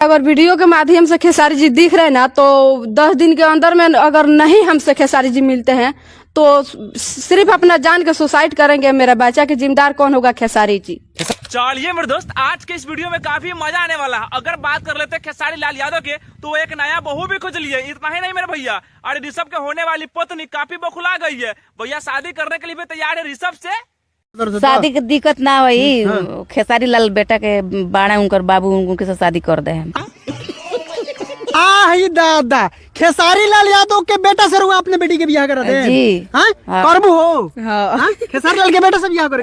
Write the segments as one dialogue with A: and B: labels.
A: अगर वीडियो के माध्यम से खेसारी जी दिख रहे ना तो 10 दिन के अंदर में अगर नहीं हमसे खेसारी जी मिलते हैं तो सिर्फ अपना जान के सुसाइड करेंगे। मेरा बच्चा के जिम्मेदार कौन होगा? खेसारी जी।
B: चलिए मेरे दोस्त, आज के इस वीडियो में काफी मजा आने वाला है। अगर बात कर लेते हैं खेसारी लाल यादव के, तो वो एक नया बहू भी खोज लिए। इतना ही नहीं मेरे भैया, अरे ऋषभ के होने वाली पत्नी काफी बखुला गई है। भैया शादी करने के लिए भी तैयार है ऋषभ से।
C: शादी की दिक्कत ना हुई, खेसारी लाल बेटा के बाड़ा उनकर बाबू उनके से शादी कर दे हम।
D: दादा खेसारी लाल यादव के बेटा से रुआ अपने बेटी के बियाह करा दे
C: जी।
D: करबू हो खेसारी लाल के बेटा से बियाह करे।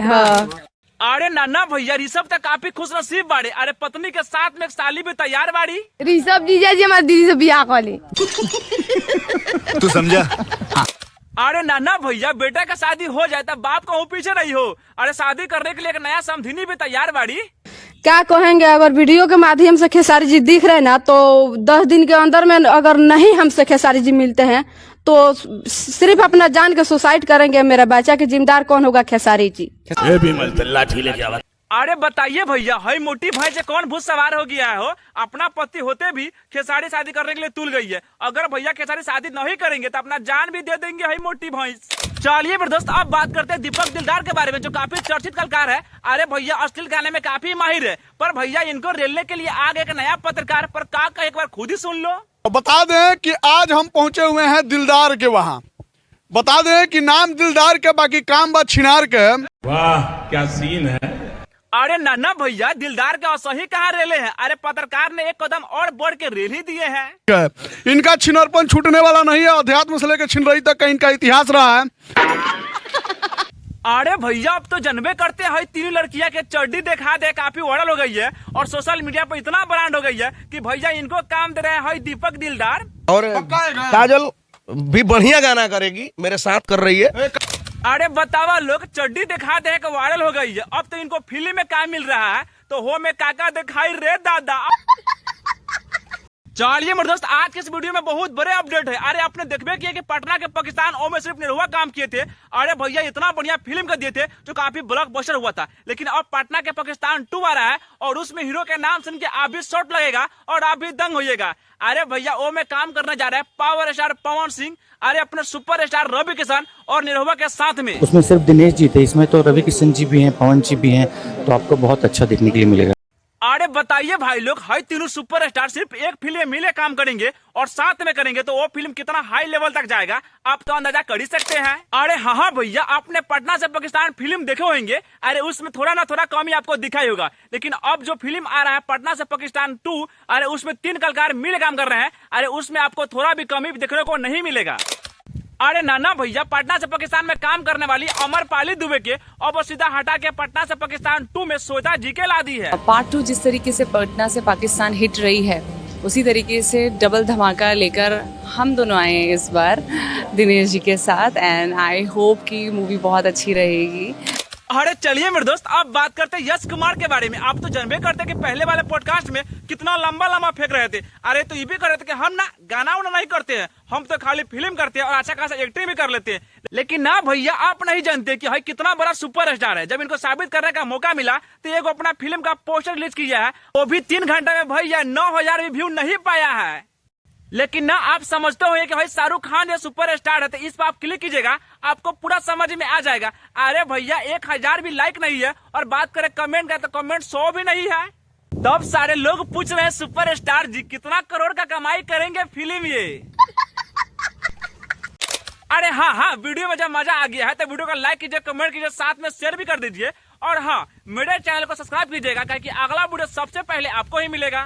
B: अरे नाना भैया, ऋषभ तो काफी खुश नसीब बाड़ी। अरे पत्नी के साथ में एक साली भी तैयार बाड़ी।
A: ऋषभ जीजा जी हमारी दीदी से बियाह कर ली।
E: तू समझा?
B: अरे नाना भैया, बेटा का शादी हो जाए तब बाप कहूँ पीछे नहीं हो। अरे शादी करने के लिए एक नया समधिनी भी तैयार बाड़ी।
A: क्या कहेंगे? अगर वीडियो के माध्यम से खेसारी जी दिख रहे ना तो 10 दिन के अंदर में अगर नहीं हमसे खेसारी जी मिलते हैं तो सिर्फ अपना जान के सुसाइड करेंगे। मेरा बच्चा के जिम्मेदार कौन होगा? खेसारी जी।
B: अरे बताइए भैया, हई मोटी भाई से कौन भूत सवार हो गया है हो? अपना पति होते भी खेसारी शादी करने के लिए तुल गई है। अगर भैया खेसारी शादी नहीं करेंगे तो अपना जान भी दे देंगे हई मोटी भैंस। चलिए मेरे दोस्त, अब बात करते हैं दीपक दिलदार के बारे में, जो काफी चर्चित कलाकार है। अरे भैया अश्लील गाने में काफी माहिर है, पर भैया इनको रेलने के लिए आ गए एक नया पत्रकार। पर का एक बार खुद ही सुन लो।
F: बता दें कि आज हम पहुंचे हुए हैं दिलदार के वहाँ। बता दें कि नाम दिलदार के, बाकी काम बा छिनार के।
G: वाह क्या सीन है।
B: अरे नाना भैया, दिलदार के असही कहाँ रेले हैं? अरे पत्रकार ने एक कदम और बढ़ के रेल ही दिए हैं।
F: इनका छिनरपन छूटने वाला नहीं है। अध्यात्म से लेकर छिनरई तक का इनका इतिहास रहा है।
B: अरे भैया, अब तो जनबे करते हैं तीनों लड़कियां के चड्डी दिखा दे काफी वायरल हो गई है और सोशल मीडिया पर इतना ब्रांड हो गई है कि भैया इनको काम दे रहे हैं दीपक दिलदार।
H: और काजल भी बढ़िया गाना करेगी, मेरे साथ कर रही है।
B: अरे बतावा लोग, चड्डी दिखा दे के वायरल हो गई है। अब तो इनको फिल्म में काम मिल रहा है, तो हो में काका दिखाई रे दादा। चलिए मेरे दोस्त, आज के इस वीडियो में बहुत बड़े अपडेट है। अरे आपने देखबे किया कि पटना के पाकिस्तान ओ में सिर्फ निरहुआ काम किए थे। अरे भैया इतना बढ़िया फिल्म कर दिए थे जो काफी ब्लॉकबस्टर हुआ था। लेकिन अब पटना के पाकिस्तान 2 आ रहा है और उसमें हीरो के नाम सुन के आप भी शॉट लगेगा और आप भी दंग होइएगा। अरे भैया ओ में काम करने जा रहा है पावर स्टार पवन सिंह, अरे अपने सुपर स्टार रवि किशन और निरहुआ के साथ में।
I: उसमें सिर्फ दिनेश जी थे, इसमें तो रवि किशन जी भी हैं, पवन जी भी हैं, तो आपको बहुत अच्छा देखने के लिए मिलेगा।
B: अरे बताइए भाई लोग, हई तीनों सुपर स्टार सिर्फ एक फिल्म में मिले काम करेंगे और साथ में करेंगे तो वो फिल्म कितना हाई लेवल तक जाएगा आप तो अंदाजा कर ही सकते हैं। अरे हाँ भैया, आपने पटना से पाकिस्तान फिल्म देखे होंगे। अरे उसमें थोड़ा ना थोड़ा कमी आपको दिखाई होगा। लेकिन अब जो फिल्म आ रहा है पटना से पाकिस्तान 2, अरे उसमें 3 कलाकार मिले काम कर रहे हैं। अरे उसमें आपको थोड़ा भी कमी देखने को नहीं मिलेगा। अरे नाना भैया, पटना से पाकिस्तान में काम करने वाली अमरपाली दुबे के अब सीधा हटा के पटना से पाकिस्तान 2 में श्वेता जी के ला दी है।
J: पार्ट 2 जिस तरीके से पटना से पाकिस्तान हिट रही है, उसी तरीके से डबल धमाका लेकर हम दोनों आए हैं इस बार दिनेश जी के साथ। एंड आई होप कि मूवी बहुत अच्छी रहेगी।
B: अरे चलिए मेरे दोस्त, अब बात करते हैं यश कुमार के बारे में। आप तो जानबे करते कि पहले वाले पॉडकास्ट में कितना लंबा लंबा फेंक रहे थे। अरे तो ये भी कर रहे थे कि हम ना गाना वाना नहीं करते हैं, हम तो खाली फिल्म करते हैं और अच्छा खासा एक्टिंग भी कर लेते हैं। लेकिन ना भैया, आप नहीं जानते कि भाई कितना बड़ा सुपर स्टार है। जब इनको साबित करने का मौका मिला तो एक अपना फिल्म का पोस्टर रिलीज किया है, वो भी 3 घंटे में भैया 9000 भी व्यू नहीं पाया है। लेकिन ना आप समझते हो कि भाई शाहरुख खान ये सुपर स्टार है, तो इस पर आप क्लिक कीजिएगा, आपको पूरा समझ में आ जाएगा। अरे भैया 1000 भी लाइक नहीं है और बात करें कमेंट का तो कमेंट 100 भी नहीं है। तब सारे लोग पूछ रहे हैं सुपर स्टार जी कितना करोड़ का कमाई करेंगे फिल्म ये। अरे हाँ, वीडियो में जब मजा आ गया है तो वीडियो को लाइक कीजिए, कमेंट कीजिए, साथ में शेयर भी कर दीजिए। और हाँ, मेरे चैनल को सब्सक्राइब कीजिएगा, क्योंकि अगला वीडियो सबसे पहले आपको ही मिलेगा।